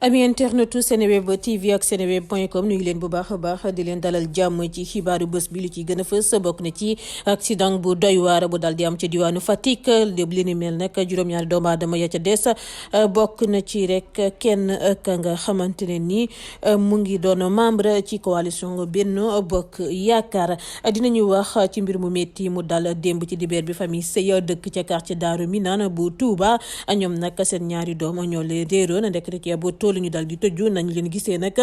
ami internetu Seneweb TV ak seneweb.com ñu ngi leen bu baax a baax di leen dalal jàmm ci xibaaru bés bi lu ci gën a fës bokk na ci accident bu doy waar bu dal di am ca diwaanu Fatick lépp li ni mel nag juróom-ñaari doomu aadama ya ca des bokk na ci rek kenn ka nga xamante ne ni mu ngi doon membre ci coalition Benno Bokk Yaakaar dinañu wax ci mbir mu métti mu dal démb ci dibeer bi famille Seye dëkk ca quartier Daaru Minaan bu Touba ñoom nag seen ñaari doom ñoo leen réeroon ndekk ci bu lu ñu dal di tëju nañ leen gisee nag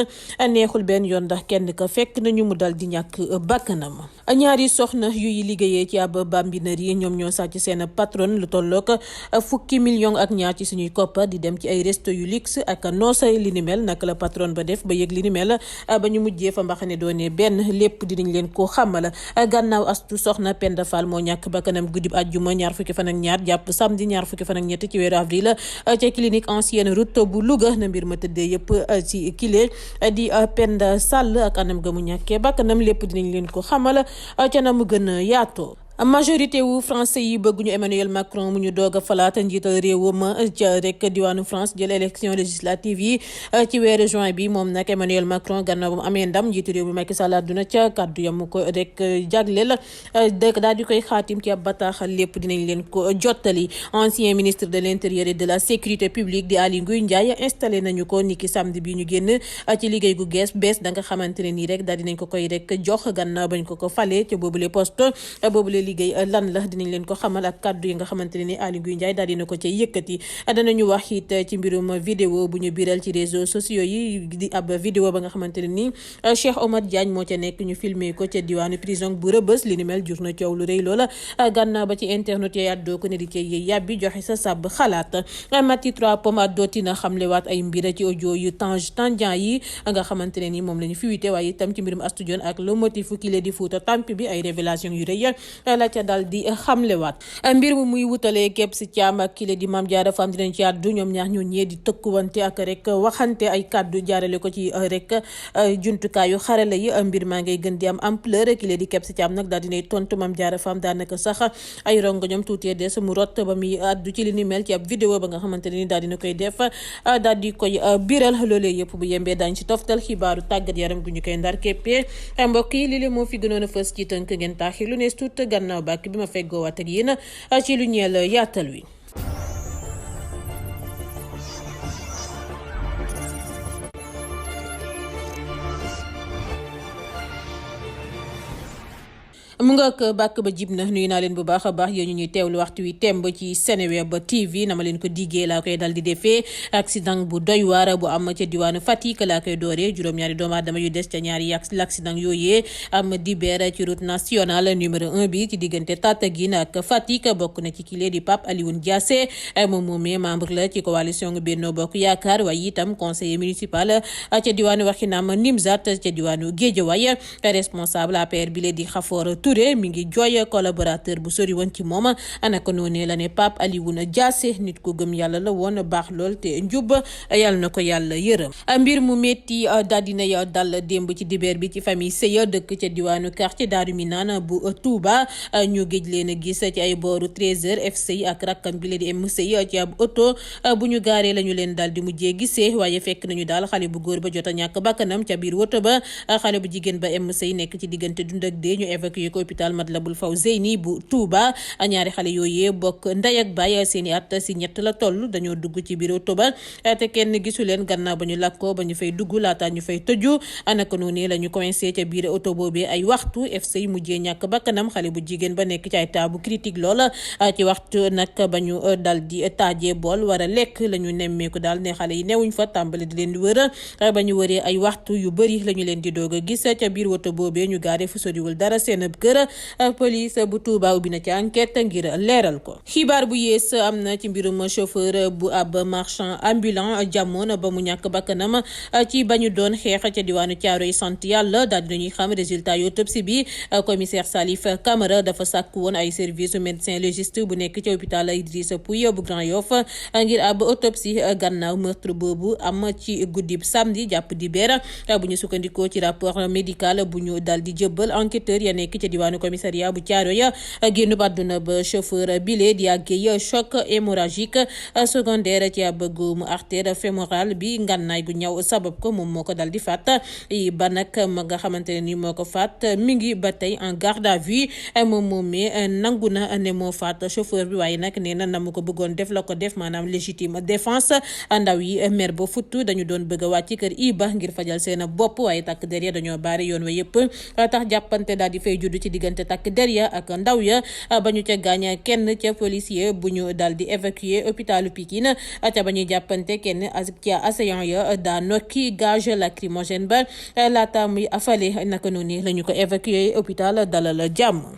neexul benn yoon ndax kenn ka fekk nañu mu dal di ñàkk bakkanam ñaari soxna yuy liggéeyee ci ab bambinerie ñoom ñoo sàcc seen patron lu tollook fukki million ak ñaar ci suñuy koppar di dem ci ay resto yu luxe ak noosa li ni mel naka la patron ba def ba yëg li ni mel ba ñu mujjee fa mbaxane doone benn lépp dinañ leen ko xamal gannaaw astu soxna Penda Fall moo ñàkk bakkanam guddib àjjuma ñaar fukki fan ak ñaar jàpp samedi ñaar fukki fan ak ñett ci weeru avril ca clinique ancienne route bu Louga na mbir ma tëddee yëpp ci kile di Penda Sall ak anam ga mu ñàkkee bakkanam lépp dinañ leen ko xamal ca na mu gën a yaatoo. Majorité wu français yi bëgguñu Emmanuel Macron mu ñu doog a falaat njiital réewam ca rek diwaanu France jël élection législative yi ci weeru juin bi moom nag Emmanuel Macron gannaaw ba mu amee ndam njiitu réew mi Macky Sall àdduna ca kàddu yam ko rek jagleel daal di koy xaatim ci ab bataaxal lépp dinañ leen ko jottali. Ancien ministre de l'intérieur et de la sécurité publique di Aly Ngouille Ndiaye installé nañu ko niki samedi bi ñu génn ci liggéey gu bees da nga xamante ne nii rek daal dinañ ko koy rek jox gannaaw bañ ko falee ca boobule poste boobule liggéey lan la dinañ leen ko xamal ak kàddu yi nga xamante ne ni Aly Ngouille Ndiaye daal dina ko ca yëkkati danañu wax it ci mbirum vidéo bu ñu biral ci réseaux sociaux yi di ab vidéo ba nga xamante ne ni Cheikh Omar Diagne moo ca nekk ñu filmé ko ca diwaanu prison bu Rebeuss li ni mel jur na coow lu rëy loola gannaaw ba ci internet ya àddoo ko ne di cay yàbbi joxe sa sàbb xalaat Mati 3 Pommes àddooti na xamlewaat ay mbir ci audio yu Tandian yi nga xamante ne ni moom la ñu fuité waaye itam ci mbirum Astou Dione ak le motif kile di Fouta Tampi bi ay révélation yu rëy la ca dal di xamlewaat mbir mu muy wutalee képp si Thiam ak kile di Mame Diarra Fam dinañ ci àddu ñoom ñaar ñoo ñee di tëkkuwante ak rek waxante ay kàddu jaarale ko ci rek jumtukaayu xarala yi mbir maa ngay gën di am ampleur kile di képp si Thiam nag daal dinay tontu Mame Diarra Fam daanaka sax ay rongo ñoom tuutee des mu rot ba muy àddu ci li ni mel ci ab vidéo ba nga xamante ne ni daal dina koy def daal di koy biral loolee yëpp bu yembee daañ ci toftal xibaaru tàggat yaram gu ñu koy ndar képpee mbokk yi li moo fi gënoon a fës ci tënk ngeen taaxi lu nees tuut gannaaw bàkk bi ma feggoo waat ak yéen ci lu ñeel yaatal wi. mu nga ak bàkk ba jib na nuyu naa leen bu baax a baax yéen ñu ñuy teewlu waxtu wi temb ci Seneweb TV na ma leen ko diggee laa koy dal di defee accident bu doy waar bu am ca diwaanu Fatick laa koy dooree juróom-ñaari doomu aadama yu des ca ñaari l'accident yooyee am dibeer ci route nationale numéro 1 bi ci diggante Tataguine ak Fatick bokk na ci kile di Pape Alioune Diassé moom moomee membre la ci coalition Benno Bokk Yaakaar waaye itam conseiller municipal ca diwaanu Waxinam Nimzat ca diwaanu Guédiawaye responsable APR bi di Khafor Touré mi ngi jooy collaborateur bu sori woon ci moom anaka noonee la ne Pape Alioune Diassé nit ku gëm yàlla la woon baax lool te njub yàlla na ko yàlla yërëm. mbir mu métti daal dina dal démb ci dibeer bi ci famille Seye dëkk ca diwaanu quartier Daaru Minaan bu Touba ñu géej leen a gis ci ay booru 13h FC ak rakkam bi la di M Seye ci ab oto bu ñu gaaree la ñu leen daal di mujjee gisee waaye fekk nañu daal xale bu góor ba jot a ñàkk bakkanam ca biir woto ba xale bu jigéen ba M Seye nekk ci diggante dund ak dee ñu évacué hôpital Matlaboul Fawzeyni bu Touba ñaari xale yooyee bokk ndey ak baay seeni at si ñett la toll dañoo dugg ci biir oto ba te kenn gisu leen gannaaw ba ñu lakkoo ba ñu fay dugg laata ñu fay tëju anaka noonu la ñu coincé ca biir oto boobee ay waxtu FC mujjee ñàkk bakkanam xale bu jigéen ba nekk ci ay taabu critique loola ci waxtu nag ba ñu dal di taajee bool war a lekk la ñu nemmeeku daal ne xale yi newuñ fa tàmbali di leen di wër ba ñu wëree ay waxtu yu bëri la ñu leen di doog a gis ca biir oto boobee ñu gaare fu soriwul dara seen kër police bu Touba ubbi na ci enquête ngir leeral ko. xibaar bu yées am na ci mbirum chauffeur bu ab marchand ambulant jamono ba mu ñàkk bakkanam ci ba ñu doon xeex ca diwaanu Thiaroye sant yàlla daal dinañuy xam résultat yu autopsie bi commissaire Salif Camara dafa sàkk woon ay service médecin légiste bu nekk ci hôpital Idrissa Pouye bu Grand Yoff ngir ab autopsie gannaaw meurtre boobu am ci guddi samedi jàpp dibeer bu ñu sukkandikoo ci rapport médical bu ñu dal di jëbbal enquêteur ya nekk ca diwaanu commissariat bu Thiaroye génn àdduna ba chauffeur bile di àggee choc hémorragique secondaire ci ab góomu artère fémorale bi ngànnaay gu ñaw sabab ko moom moo ko dal di faat ba nag ma nga xamante ne ni moo ko faat mi ngi ba tey en garde à vue moom moomee nangu na ne moo faat chauffeur bi waaye nag nee na mu ko bëggoon def la ko def maanaam légitime défense ndaw yi mer ba futtu dañu doon bëgg a wàcc kër Iba ngir fajal seen bopp waaye takk der ya dañoo baare yoon wa yëpp tax jàppante daal di fay judd ci diggante takk der ya ak ndaw ya ba ñu ca gaañ kenn ca policier bu ñu daal di évacuer hôpitalu Pikine ca ba ñuy jàppante kenn ca assaillant ya daa nokki gaz lacrymogène ba laata muy afale naka noonu la ñu ko évacuer hôpital Dalal Jàmm.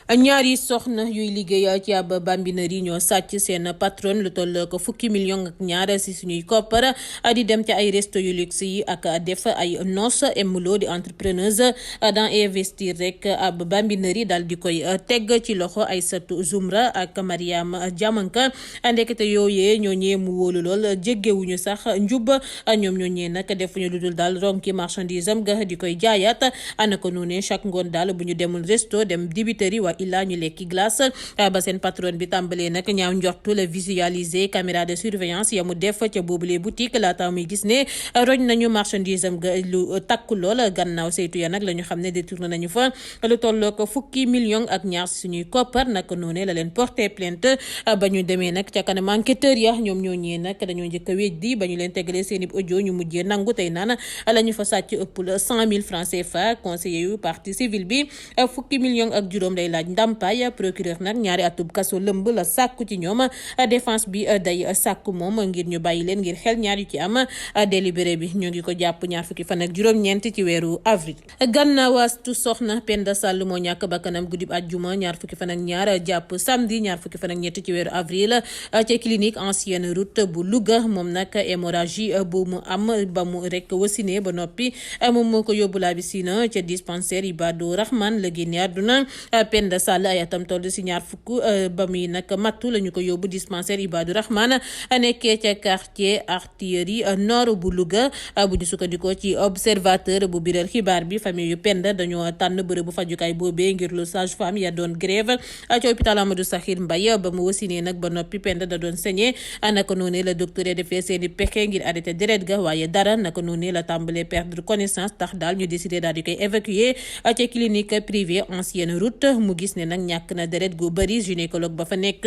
ñaari soxna yuy liggéey ci ab bambinerie ñoo sàcc seen patron lu toll ko fukki million ak ñaar si suñuy koppar di dem ci ay resto yu luxe yi ak def ay noces emuloo di entrepreneuse dans investir rek ab bambinerie daal di koy teg ci loxo Aïssatou Zoumra ak Mariam Diamanka ndekete yooyee ñooñee mu wóolu lool jéggewuñu sax njub ñoom ñooñee nag defuñu lu dul daal ronki marchandise am ga di koy jaayaat anako noonu chaque ngoon daal bu ñu demul resto dem dibiteri wa illaa ñu lekki glace ba seen patron bi tàmbalee nag ñaaw njortu la visualiser caméra de surveillance ya mu def ca boobule boutique laata muy gis ne roñ nañu marchandise am ga lu takku lool gannaaw saytu ya nag la ñu xam ne détourné nañu fa lu tolloo ko fukki million ak ñaar si suñuy koppar nag noonu la leen porté plainte ba ñu demee nag ca kanam enquêteur ya ñoom ñoo ñee nag dañoo njëkk a weddi ba ñu leen tegalee seen i audio ñu mujjee nangu tey naan la ñu fa sàcc ëpp la 100 000 francs CFA conseiller yu partie civile bi fukki million ak juróom lay laaj ndàmpaay procureur nag ñaari atub kaso lëmb la sàkku ci ñoom défense bi day sàkku moom ngir ñu bàyyi leen ngir xel ñaar yu ci am délibéré bi ñoo ngi ko jàpp ñaar fukki fan ak juróom-ñeent ci weeru avril. gannaawastu soxna Penda Sall moo ñàkk bakkanam guddib àjjuma ñaar fukki fan ak ñaar jàpp samedi ñaar fukki fan ak ñett ci weeru avril ca clinique ancienne route bu Louga moom nag hémorragie bu mu am ba mu rek wasine ba noppi moom moo ko yóbbu laa bisina ca dispensaire Ibadou Rahman la génne àdduna. Penda Sall ay atam toll si ñaar fukk ba muy nag mattu la ñu ko yóbbu dispensaire Ibadou Rahman nekkee ca quartier artillerie nord bu Louga bu ñu sukkandikoo ci observateur bu biral xibaar bi famille yu Penda dañoo tànn bërëbu fajukaay boobee ngir lu sage-femme ya doon grève ca hôpital Amadou Sakhir Mbaye ba mu wasinee nag ba noppi Penda da doon saigné naka noonu la docteur ya defee seeni pexe ngir arrêté deret ga waaye dara naka noonu la tàmbalee perdre connaissance tax daal ñu décidé daal di koy évacuer ca clinique privée ancienne route mu gis ne nag ñàkk na deret gu bëri gynécologue ba fa nekk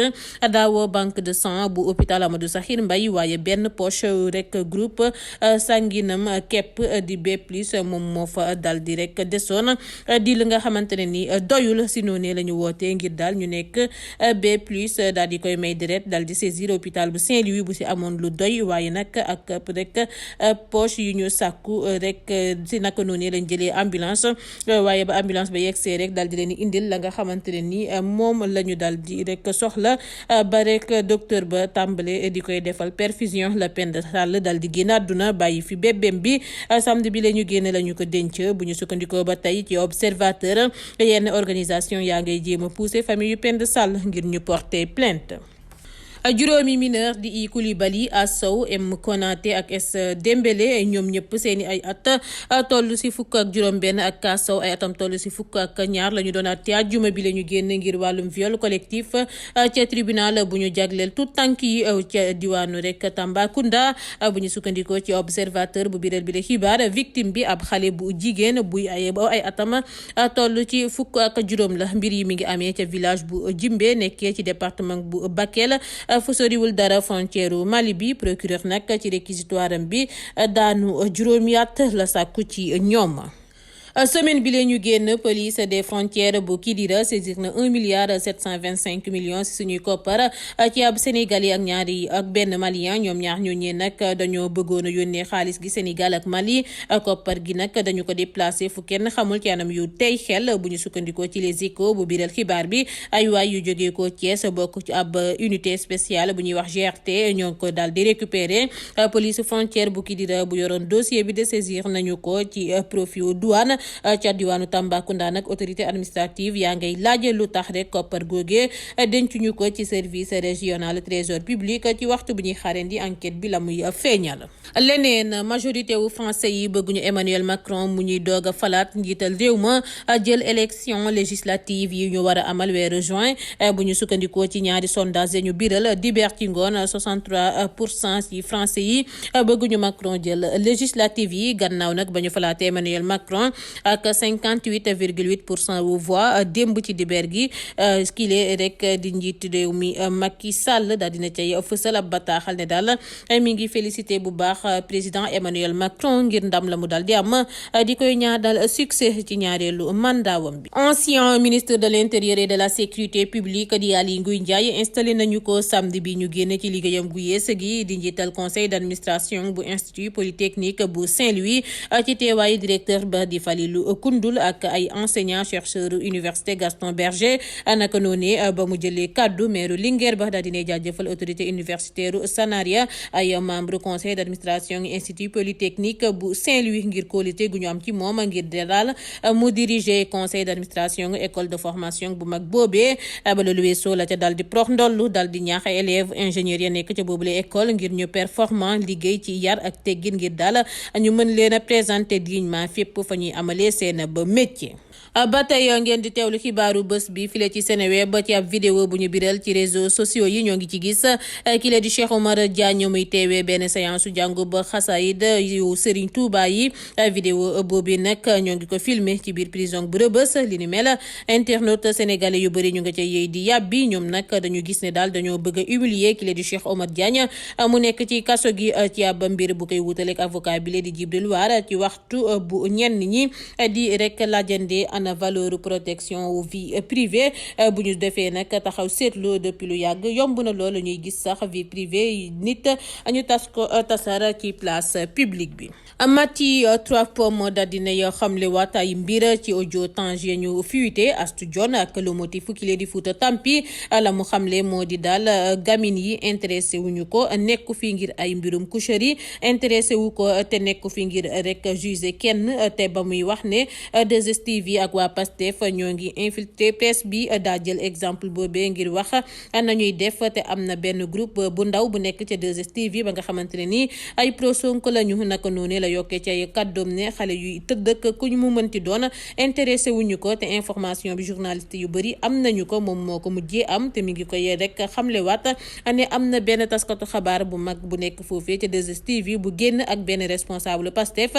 daawoo banque de sang bu hôpital Amadou Sakhir Mbaye waaye benn poche rek groupe sanguinam képp di B+ moom moo fa dal di rek desoon di li nga xamante ne ni doyul si noonu la ñu wootee ngir daal ñu nekk B+ daal di koy may deret daal di saisir hôpital bu Saint-Louis bu si amoon lu doy waaye nag ak rek poche yu ñu sàkku rek si naka noonu lañ jëlee ambulance waaye ba ambulance ba yegsee rek daal di leen indil la nga xamante ne ni moom la ñu daal di rek soxla ba rek docteur ba tàmbale di koy defal perfusion la Penda Sall daal di génn àdduna bàyyi fi bébém bi samedi bi la ñu génne la ñu ko denc bu ñu sukkandikoo ba tey ci observateur yenn organisation yaa ngay jéem a pousser famille yu Penda Sall ngir ñu porter plainte. juróomi mineur di I Coulibaly Assow M Konaté ak S Dembélé ñoom ñëpp seeni ay at toll si fukk ak juróom-benn ak Assow ay atam toll si fukk ak ñaar la ñu doon at ci àjjuma bi la ñu génn ngir wàllum viol collectif ca tribunal bu ñu jagleel tout tànk yi ca diwaanu rek Tambacounda bu ñu sukkandikoo ci observateur bu biral bi la xibaar victime bi ab xale bu jigéen buy ay atam toll ci fukk ak juróom la mbir yi mi ngi amee ca village bu Jimbe nekkee ci département bu Bakel fu soriwul dara frontière Mali bi procureur nag ci réquisitoire am bi daanu juróomi at la sàkku ci ñoom. semaine bi la ñu génn police des frontières bu Kidira saisir na 1,725 millions si suñuy koppar ci ab Sénégalais ak benn Malien ñoom ñaar ñooñee nag dañoo bëggoon a yónnee xaalis gi Sénégal ak Mali koppar gi nag dañu ko déplacé fu kenn xamul ci anam yu tey xel bu ñu sukkandikoo ci les Échos bu biral xibaar bi ay waay yu jógee ko Thiès bokk ci ab unité spéciale bu ñuy wax GRT ñoo ko daal di récupérer police frontière bu Kidira bu yoroon dossier bi de saisir nañu ko ci profit douane ca diwaanu Tambacounda nag autorité administrative yaa ngay laaj lu tax rek koppar googee dencuñu ko ci service régional trésor public ci waxtu bu ñuy xaarandi enquête bi la muy feeñal. leneen majorité wu français yi bëgguñu Emmanuel Macron mu ñuy doog a falaat njiital réew ma jël élection législative yi ñu war a amal weeru juin bu ñu sukkandikoo ci ñaari sondage ñu biral dibeer ci ngoon 63% ci français yi bëgguñu Macron jël législative yi gannaaw nag ba ñu falaatee Emmanuel Macron ak 58,8% wu voix démb ci dibeer gi kile rek di njiit réew mi Macky Sall daal dina cay fësal ab bataaxal ne daal mi ngi félicité bu baax président Emmanuel Macron ngir ndam la mu daal di am di koy ñaanal succès ci ñaareelu mandaawam bi. ancien ministre de l'intérieur et de la sécurité publique di Aly Ngouille Ndiaye installé nañu ko samedi bi ñu génne ci liggéeyam gu yees gi di njiital conseil d'administration bu institut polytechnique bu Saint-Louis ci teewaayu directeur ba di Falilou Koundoul ak ay enseignants chercheurs université Gaston Berger naka noonee ba mu jëlee kaddu maire Linguère ba daal dina jaajëfal autorité universitaire Sanaria ay membre conseil d'administration institut polytechnique bu Saint-Louis ngir qualité gu ñu am ci moom ngir daal mu diriger conseil d'administration école de formation bu mag boobee ba loolu weesoo la ca dal di prox ndollu dal di ñaax élèves ingénieurs ya nekk ca boobule école ngir ñu performant liggéey ci yar ak teggin ngir daal ñu mën leen a présenter dignement fépp fa ñuy amalee seen ba métier. ba tey ngeen di teewlu xibaaru bés bi file ci Seneweb ci ab vidéo bu ñu biral ci réseaux sociaux yi ñoo ngi ci gis kile di Cheikh Omar Diagne muy teewee benn séance jàngu ba xasaayid yu Serigne Touba yi vidéo boobu nag ñoo ngi ko filmé ci biir prison bu Rebeuss li ni mel internaute sénégalais yu bëri ñu nga ca yéy di yàbbi ñoom nag dañu gis ne daal dañoo bëgg a humilier kile di Cheikh Omar Diagne mu nekk ci kaso gi ci ab mbir bu koy wutaleeg avocat bi le di Djibril War ci waxtu bu ñenn ñi di rek laajande ana valeur protection wu vie privée bu ñu defee nag taxaw seetlu depuis lu yàgg yomb na loolu ñuy gis sax vie privée nit ñu tas ko tasar ci place publique bi. Maty Trois Pommes daal dina yoo xamle waat ay mbir ci audio Tange ñu fuité Astou Dione ak le motif kile di Fouta Tampi la mu xamle moo di daal gamine yi intéressé wuñu ko nekku fi ngir ay mbirum coucherie intéressé wu ko te nekku fi ngir rek juger kenn te ba muy wax ne 2STV ak waa Pastef ñoo ngi infiltré presse bi daa jël exemple boobee ngir wax nañuy def te am na benn groupe bu ndaw bu nekk ca 2STV ba nga xamante ne nii ay pro Sonko la ñu naka noonu la yokkee ci ay kàddoom ne xale yuy tëdd ak ku ñu mu mënti doon intéressé wuñu ko te information bi journaliste yu bëri am nañu ko moom moo ko mujjee am te mi ngi koy rek xamlewaat ne am na benn taskatu xabaar bu mag bu nekk foofee ca 2STV bu génn ak benn responsable Pastef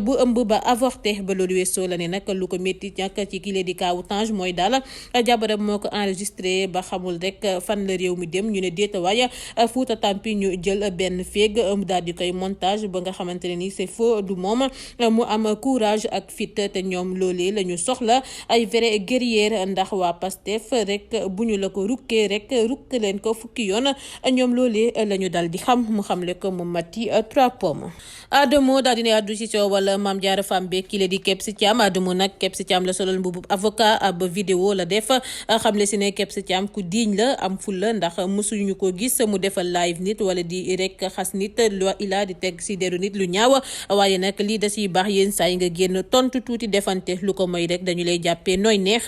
bu ëmb ba avorté ba loolu weesoo la ne nag lu ko métti ñàkk ci kile di kaawu Tange mooy daal jabaram moo ko enregistré ba xamul rek fan la réew mi dem ñu ne déeta waaye Fouta Tampi ñu jël benn féeg daal di koy montage ba nga xamante ne ni c'est faux du moom mu am courage ak fit te ñoom loolee la ñu soxla ay vrai guerrière ndax waa Pastef rek bu ñu la ko rukkee rek rukk leen ko fukki yoon ñoom loolee la ñu dal di xam mu xamle ko moom Maty Trois Pommes. Adamo daal dina addu ci coowal Mame Diarra Fam be kile di Kebs Thiam Adamo nag Kebs Thiam la solal mbubu avocat ab vidéo la def xamle si ne Kebs Thiam ku diiñ la am fulla ndax mësuñu ko gis mu defal live nit wala di rek xas nit lo ila di teg si deru nit lu ñaaw waaye nag lii da si baax yéen saa yi nga génn tontu tuuti defante lu ko moy rek dañu lay jàppee nooy neex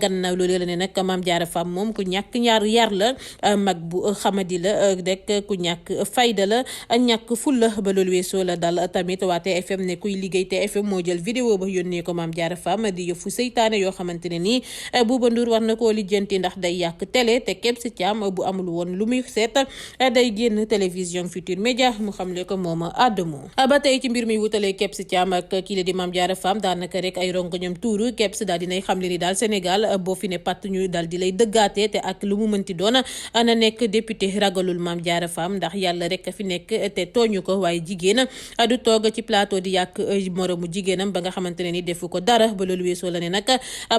gannaaw loolu la ne nag Mame Diarra Fam moom ku ñàkk ñaar yar la mag bu xamadi la rek ku ñàkk fayda la ñàkk fulla ba loolu weesoo la dal tamit waa TFM ne kuy liggéey TFM moo jël vidéo ba yónnee ko Mame Diarra Fam di yëfu seytaane yoo xamante ne nii Bouba Ndour war na koo lijjanti ndax day yàq télé te Kebs Thiam bu amul woon lu muy seet day génn télévision Futurs Médias mu xamle ko moom Adamo ba tey ci mbir mi wutalee Kebs Thiam ak kii la di Mame Diarra Fam daanaka rek ay rongoñam tuuru Kebs daal dinay xamle ni daal Sénégal boo fi ne patt ñu daal di lay dëggaate te ak lu mu mënti doon ana nekk député ragalul Mame Diarra Fam ndax yàlla rek fi nekk te tooñu ko waaye jigéen du toog ci plateau di yàq moromu jigéenam ba nga xamante ne ni defu ko dara ba loolu weesoo la ne nag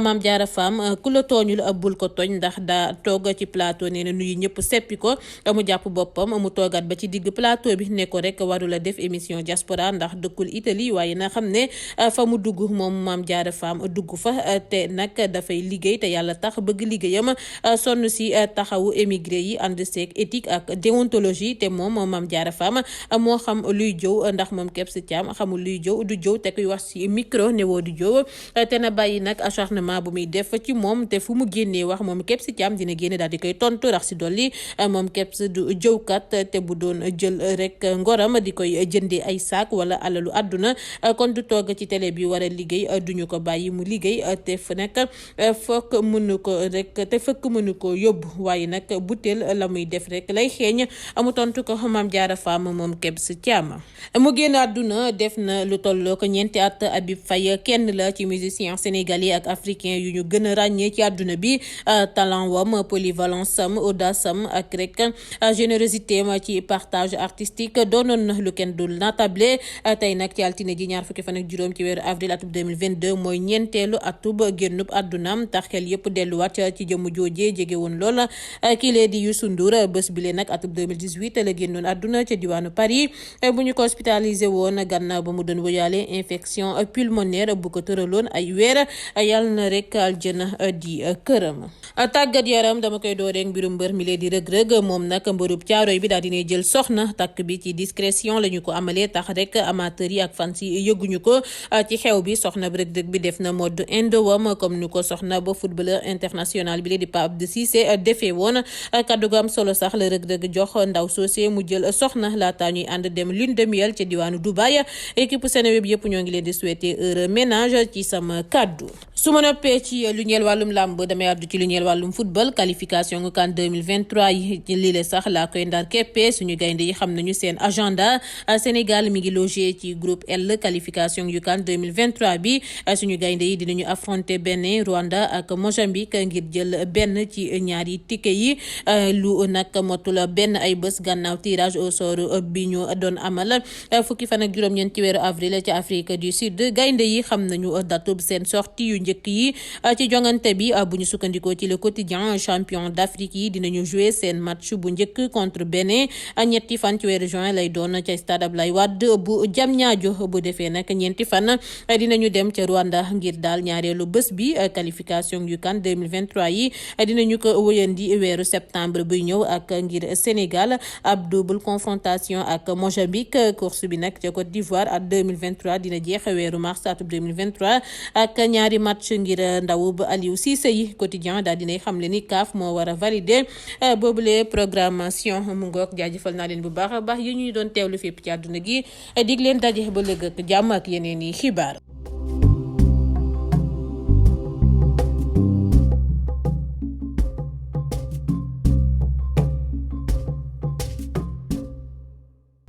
Mame Diarra Fam ku la tooñul bul ko tooñ ndax daa toog ci plateau nee na nuyu ñëpp seppi ko mu jàpp boppam mu toogaat ba ci digg plateau bi ne ko rek warula def émission diaspora ndax dëkkul Italie waaye na xam ne fa mu dugg moom Mame Diarra Fam dugg fa te nag dafay liggéey te yàlla tax bëgg liggéeyam sonn si taxawu émigré yi ànd seeg éthique ak déontologie te moom Mame Diarra Fam moo xam luy jëw ndax moom Kebs Thiam xamul luy jëw du jëw te kuy wax si micro ne Wody Diop te na bàyyi nag acharnement bu muy def ci moom te fu mu génnee wax moom Kebs Thiam dina génne daal di koy tontu rax si dolli moom Kebs du jëwkat te bu doon jël rek ngoram di koy jëndee ay saak wala alalu àdduna kon du toog ci télé bi war a liggéey duñu ko bàyyi mu liggéey te fu nekk fokk mënu ko rek te fëkk mënu ko yóbbu waaye nag butéel la muy def rek lay xeeñ amu tontu ko Mame Diarra Fam moom Kebs Thiam mu génn àdduna def na lu tolloo ko ñeenti at. Habib Faye kenn la ci musicien sénégalais ak africain yu ñu gën a ràññee ci àdduna bi talent wam polyvalence am audace am ak rek générosité am ci partage artistique doonoon na lu kenn dul natable tey nag ci altine ji ñaar fukki fan ak juróom ci weeru avril atub 2022 mooy ñeenteelu atub génnub àddunaam tax xel yëpp delluwaat ci jëmu joojee jege woon lool kii lee di Youssou Ndour bés bi lee nag atub 2018 la génnoon àdduna ca diwaanu Paris bu ñu ko hospitalisé woon gannaaw ba mu doon wëyaale infection pulmonaire bu ko tëraloon ay weer yàlla na rek aljana di këram. Tàggat yaram dama koy door rek mbirum mbër mi lee di rëg-rëg moom nag mbërub caaroy bi daal dinay jël soxna takk bi ci discrétion la ñu ko amalee tax rek amateur yi ak fans yi yëguñu ko ci xew bi soxna rëg-rëg bi def na mode indowam comme ni ko soxna ba footballeur international bi lee di Pape Abdou Cissé defee woon kaddu gu am solo sax la rëg-rëg jox ndaw soosé mu jël soxna laata ñuy ànd dem lune de miel ca diwaanu Dubaï équipe Seneweb yëpp ñoo ngi leen di souhaiter heureux ménage ci sama kaddu. su ma noppee ci lu ñeel wàllum làmb damay àddu ci lu ñeel wàllum football qualification CAN 2023 yi lii sax laa koy ndar keppe suñu gaynde yi xam nañu seen agenda Sénégal mi ngi logé ci groupe L qualification yu CAN 2023 bi suñu gaynde yi dinañu affronter Bénin Rwanda ak Mozambique ngir jël benn ci ñaari ticket yi lu nag motul benn ay bés gannaaw tirage au sort bi ñu doon amal fukki fan ak juróom-ñeent ci weeru avril ci Afrique du Sud gaynde yi xam nañu datub seen sortie yu njëkk yi ci jongante bi bu ñu sukkandikoo ci le quotidien champion d'Afrique yi dinañu jouer seen match bu njëkk contre Bénin ñetti fan ci weeru juin lay doon ca stade Abdoulaye Wade bu Diamniadio bu defee nag ñeenti fan dinañu dem ca Rwanda ngir daal ñaareelu bés bi qualification yu CAN 2023 yi dinañu ko wëyandi weeru septembre buy ñëw ak ngir Sénégal ab double confrontation ak Mozambique course bi nag ca Côte d'Ivoire at 2023 dina jeex weeru mars at 2023 ak ñaari match ngir ndaw ba Aliou Cissé yi quotidien daal dinay xamle ni CAF moo war a valider boobule programmation mu ngoog jaajëfal naa leen bu baax a baax yi ñuy doon teewlu fépp ci àdduna gi dig leen daje ba lëg ak jàmm ak yeneen i xibaar.